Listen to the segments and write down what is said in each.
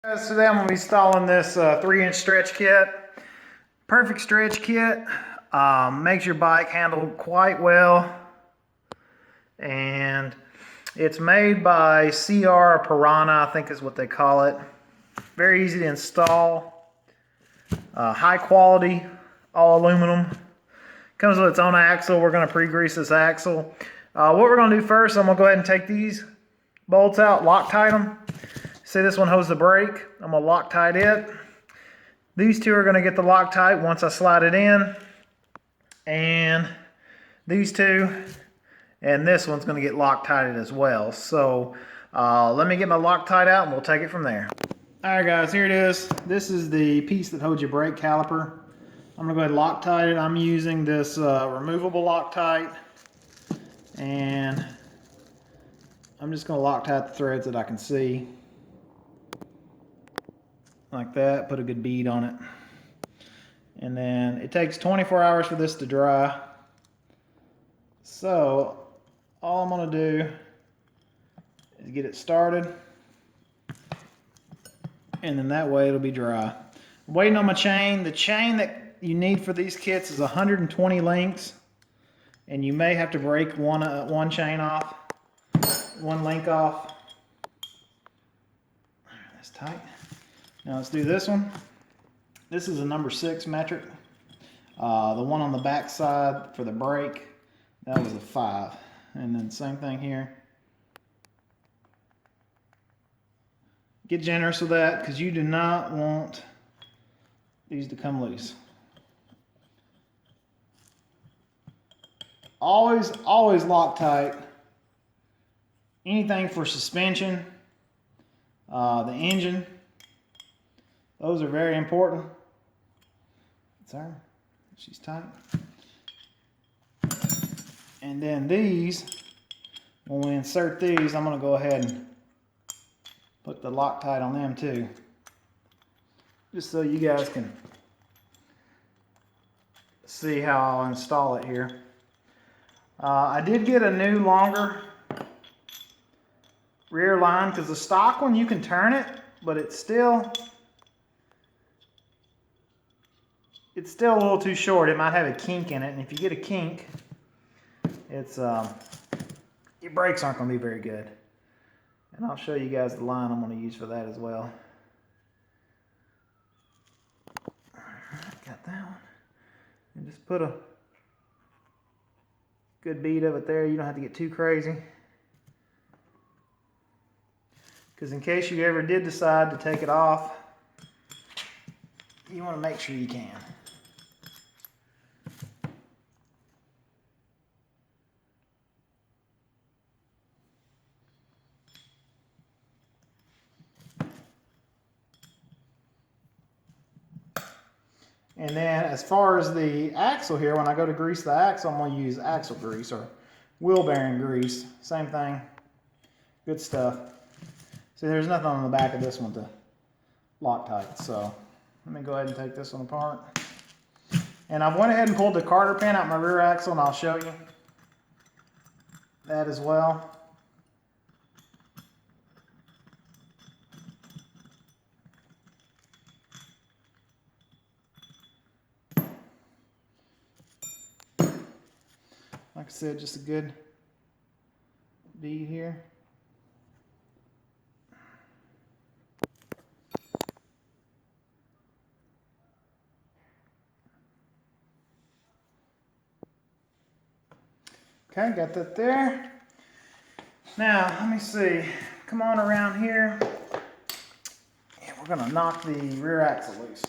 Guys, today I'm going to be installing this 3-inch stretch kit. Perfect stretch kit. Makes your bike handle quite well. And it's made by CR Piranha, I think is what they call it. Very easy to install. High quality, all aluminum. Comes with its own axle. We're going to pre-grease this axle. What we're going to do first, I'm going to go ahead and take these bolts out, Loctite them. See, this one holds the brake. I'm going to Loctite it. These two are going to get the Loctite once I slide it in. And these two, and this one's going to get Loctited as well. So let me get my Loctite out and we'll take it from there. Alright guys, here it is. This is the piece that holds your brake caliper. I'm going to go ahead and Loctite it. I'm using this removable Loctite. And I'm just going to Loctite the threads that I can see. Like that, put a good bead on it. And then it takes 24 hours for this to dry. So all I'm going to do is get it started. And then that way it'll be dry. I'm waiting on my chain. The chain that you need for these kits is 120 links. And you may have to break one chain off, one link off. That's tight. Now let's do this one. This is a number 6 metric. The one on the back side for the brake, that was a 5. And then same thing here. Get generous with that because you do not want these to come loose. Always Loctite. Anything for suspension, the engine. Those are very important. That's her. She's tight. And then these, when we insert these, I'm going to go ahead and put the Loctite on them too. Just so you guys can see how I'll install it here. I did get a new longer rear line because the stock one you can turn it, but it's still a little too short. It might have a kink in it, and if you get a kink, it's your brakes aren't going to be very good. And I'll show you guys the line I'm going to use for that as well. Alright, got that one. And just put a good bead of it there. You don't have to get too crazy. Because in case you ever did decide to take it off, you want to make sure you can. And then as far as the axle here, when I go to grease the axle, I'm going to use axle grease or wheel bearing grease. Same thing. Good stuff. See, there's nothing on the back of this one to Loctite. So let me go ahead and take this one apart. And I went ahead and pulled the carter pin out my rear axle, and I'll show you that as well. Like I said, just a good bead here. Okay, got that there. Now, let me see. Come on around here. And we're going to knock the rear axle loose.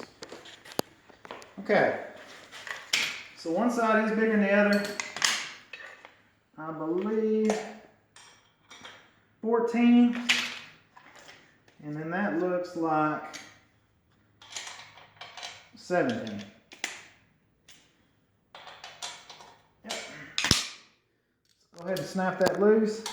Okay. So one side is bigger than the other. I believe 14. And then that looks like 17. Yep. Go ahead and snap that loose.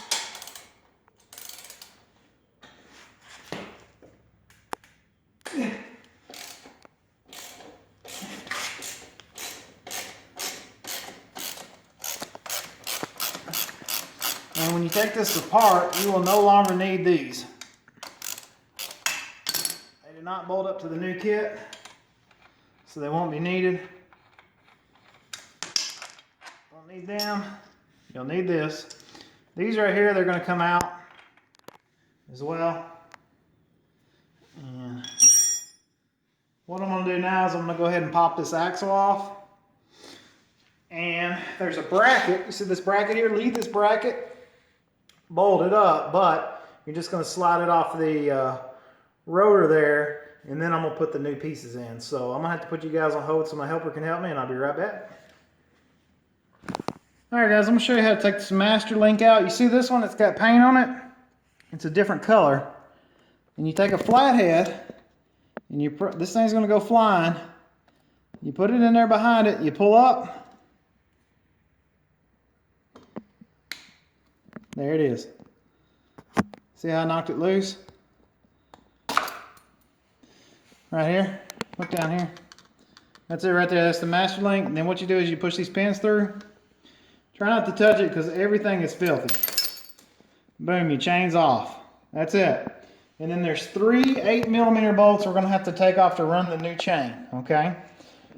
And when you take this apart, you will no longer need these. not bolt up to the new kit, so they won't be needed. Won't need them. You'll need this. These right here, they're going to come out as well. And what I'm going to do now is I'm going to go ahead and pop this axle off. And there's a bracket. You see this bracket here? Leave this bracket bolted up, but you're just going to slide it off the rotor there, and then I'm going to put the new pieces in. So I'm going to have to put you guys on hold so my helper can help me, and I'll be right back. Alright guys, I'm going to show you how to take this master link out. You see this one? It's got paint on it. It's a different color. And you take a flathead, and this thing's going to go flying. You put it in there behind it, you pull up. There it is. See how I knocked it loose? Right here. Look down here. That's it right there. That's the master link. And then what you do is you push these pins through. Try not to touch it because everything is filthy. Boom, your chain's off. That's it. And then there's 3 8mm bolts we're going to have to take off to run the new chain. Okay?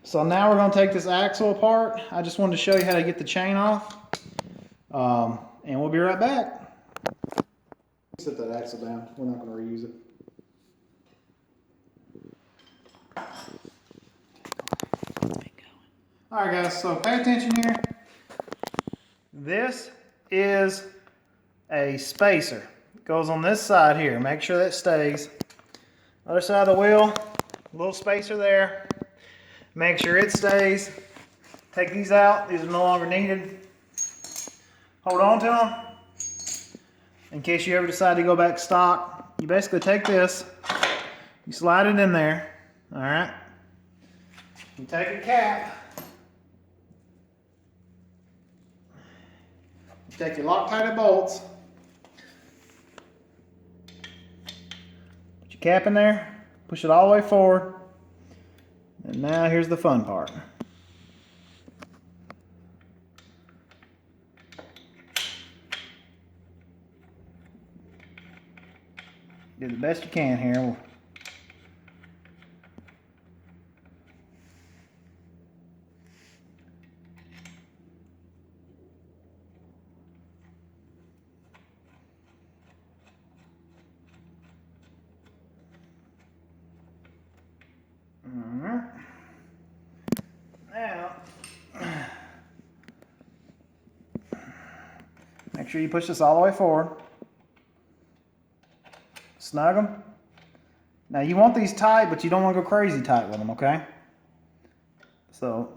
So now we're going to take this axle apart. I just wanted to show you how to get the chain off. And we'll be right back. Set that axle down. We're not going to reuse it. Alright guys, so pay attention here. This is a spacer. It goes on this side here. Make sure that stays. Other side of the wheel, a little spacer there. Make sure it stays. Take these out. These are no longer needed. Hold on to them. In case you ever decide to go back stock, you basically take this, you slide it in there. Alright. You take a cap. You take your Loctite bolts. Put your cap in there. Push it all the way forward. And now here's the fun part. Do the best you can here. Alright. Now, make sure you push this all the way forward. Snug them. Now you want these tight, but you don't want to go crazy tight with them, okay? So,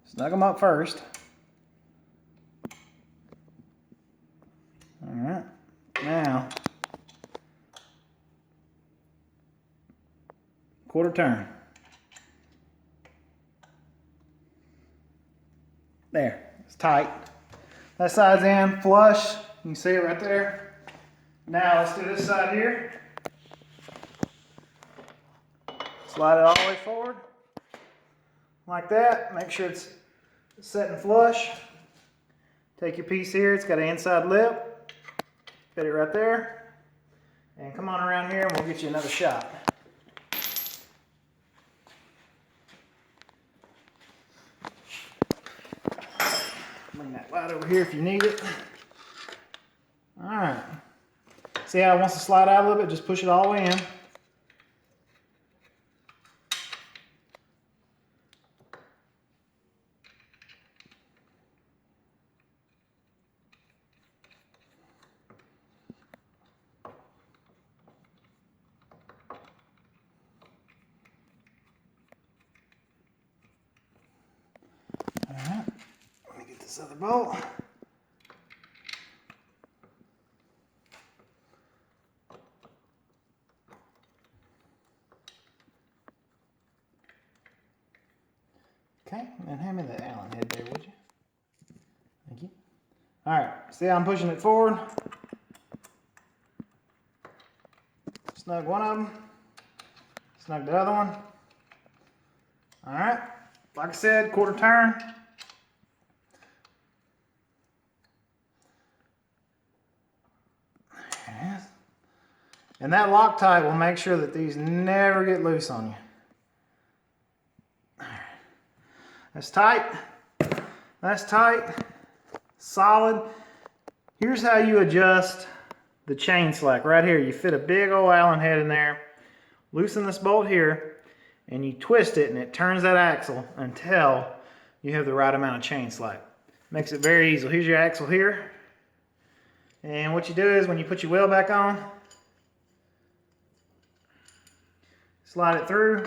snug them up first. Alright. Now, quarter turn. There. It's tight. That side's in, flush. You can see it right there. Now let's do this side here. Slide it all the way forward. Like that. Make sure it's set and flush. Take your piece here. It's got an inside lip. Fit it right there. And come on around here and we'll get you another shot. Bring that light over here if you need it. Alright. See how it wants to slide out a little bit? Just push it all the way in. Alright. Let me get this other bolt. Okay, and hand me the Allen head there, would you? Thank you. Alright, see how I'm pushing it forward? Snug one of them. Snug the other one. Alright, like I said, quarter turn. There it is. And that Loctite will make sure that these never get loose on you. That's tight. That's tight. Solid. Here's how you adjust the chain slack. Right here, you fit a big old Allen head in there. Loosen this bolt here, and you twist it, and it turns that axle until you have the right amount of chain slack. Makes it very easy. Here's your axle here. And what you do is when you put your wheel back on, slide it through,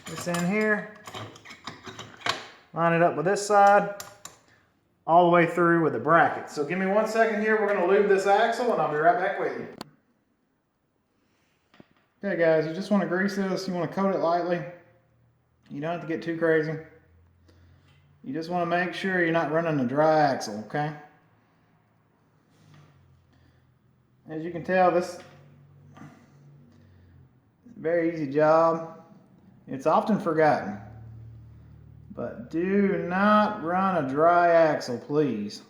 this in here, line it up with this side, all the way through with the bracket. So give me 1 second here, we're going to lube this axle and I'll be right back with you. Okay guys, you just want to grease this, you want to coat it lightly. You don't have to get too crazy. You just want to make sure you're not running a dry axle, okay? As you can tell, this is a very easy job. It's often forgotten. But do not run a dry axle, please.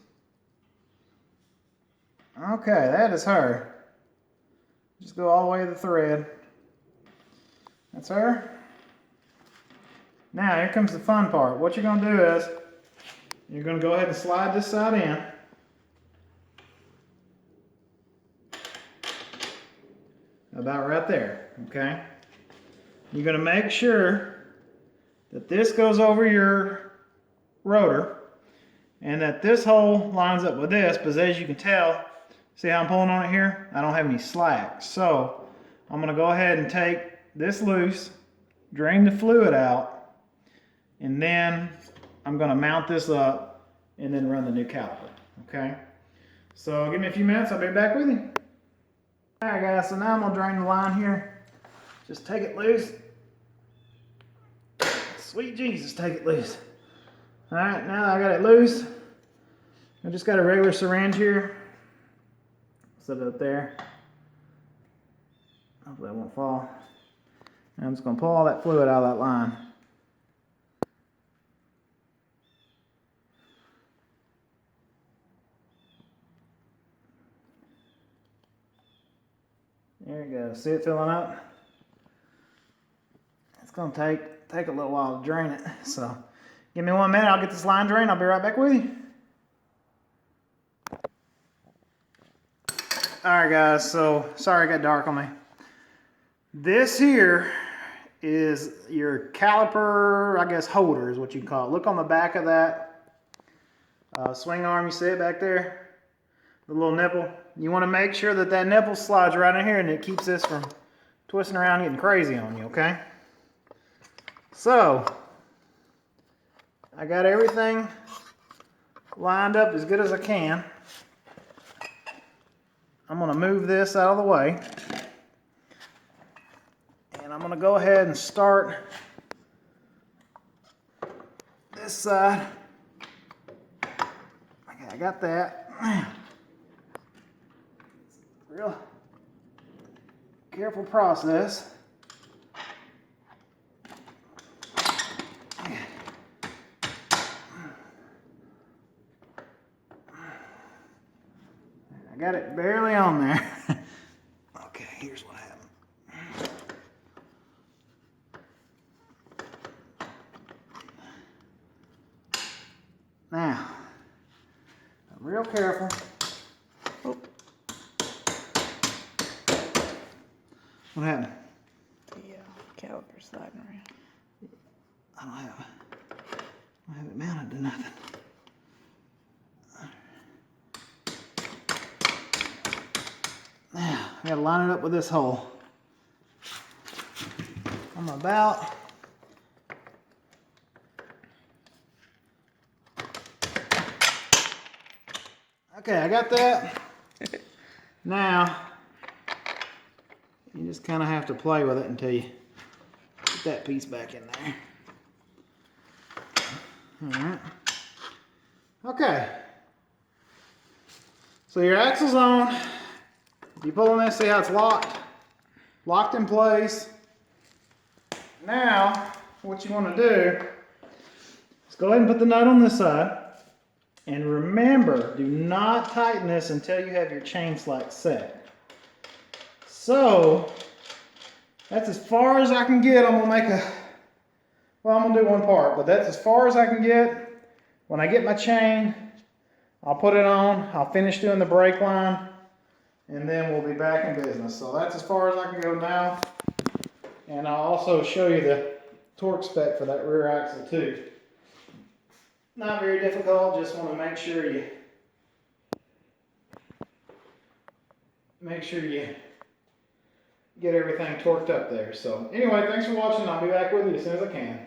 Okay, that is her. Just go all the way to the thread. That's her. Now, here comes the fun part. What you're going to do is, you're going to go ahead and slide this side in. About right there, okay? You're going to make sure that this goes over your rotor and that this hole lines up with this, because as you can tell, see how I'm pulling on it here? I don't have any slack. So I'm going to go ahead and take this loose, drain the fluid out, and then I'm going to mount this up and then run the new caliper, okay? So give me a few minutes, I'll be back with you. Alright guys, so now I'm going to drain the line here. Just take it loose. Sweet Jesus, take it loose. Alright, now that I got it loose, I just got a regular syringe here. Set it up there. Hopefully it won't fall. And I'm just going to pull all that fluid out of that line. There you go. See it filling up? It's going to take a little while to drain it. So give me 1 minute. I'll get this line drained. I'll be right back with you. Alright guys, so sorry it got dark on me. This here is your caliper, I guess holder is what you call it. Look on the back of that swing arm, you see it back there? The little nipple. You want to make sure that that nipple slides right in here and it keeps this from twisting around and getting crazy on you, okay? So, I got everything lined up as good as I can. I'm going to move this out of the way. And I'm going to go ahead and start this side. Okay, I got that. Real careful process. I got it barely on there. Okay, here's what happened. Now, I'm real careful. Oh. What happened? The caliper sliding around. I don't have it mounted to nothing. Now, I gotta line it up with this hole. I'm about okay, I got that. Now, you just kind of have to play with it until you get that piece back in there. Alright. Okay. So your axle's on. You pull on this, see how it's locked? Locked in place. Now, what you want to do is go ahead and put the nut on this side. And remember, do not tighten this until you have your chain slack set. So that's as far as I can get. I'm gonna make a, well, I'm gonna do one part, but that's as far as I can get. When I get my chain, I'll put it on, I'll finish doing the brake line, and then we'll be back in business. So that's as far as I can go now. And I'll also show you the torque spec for that rear axle too. Not very difficult, just want to make sure you get everything torqued up there. So anyway, thanks for watching. I'll be back with you as soon as I can.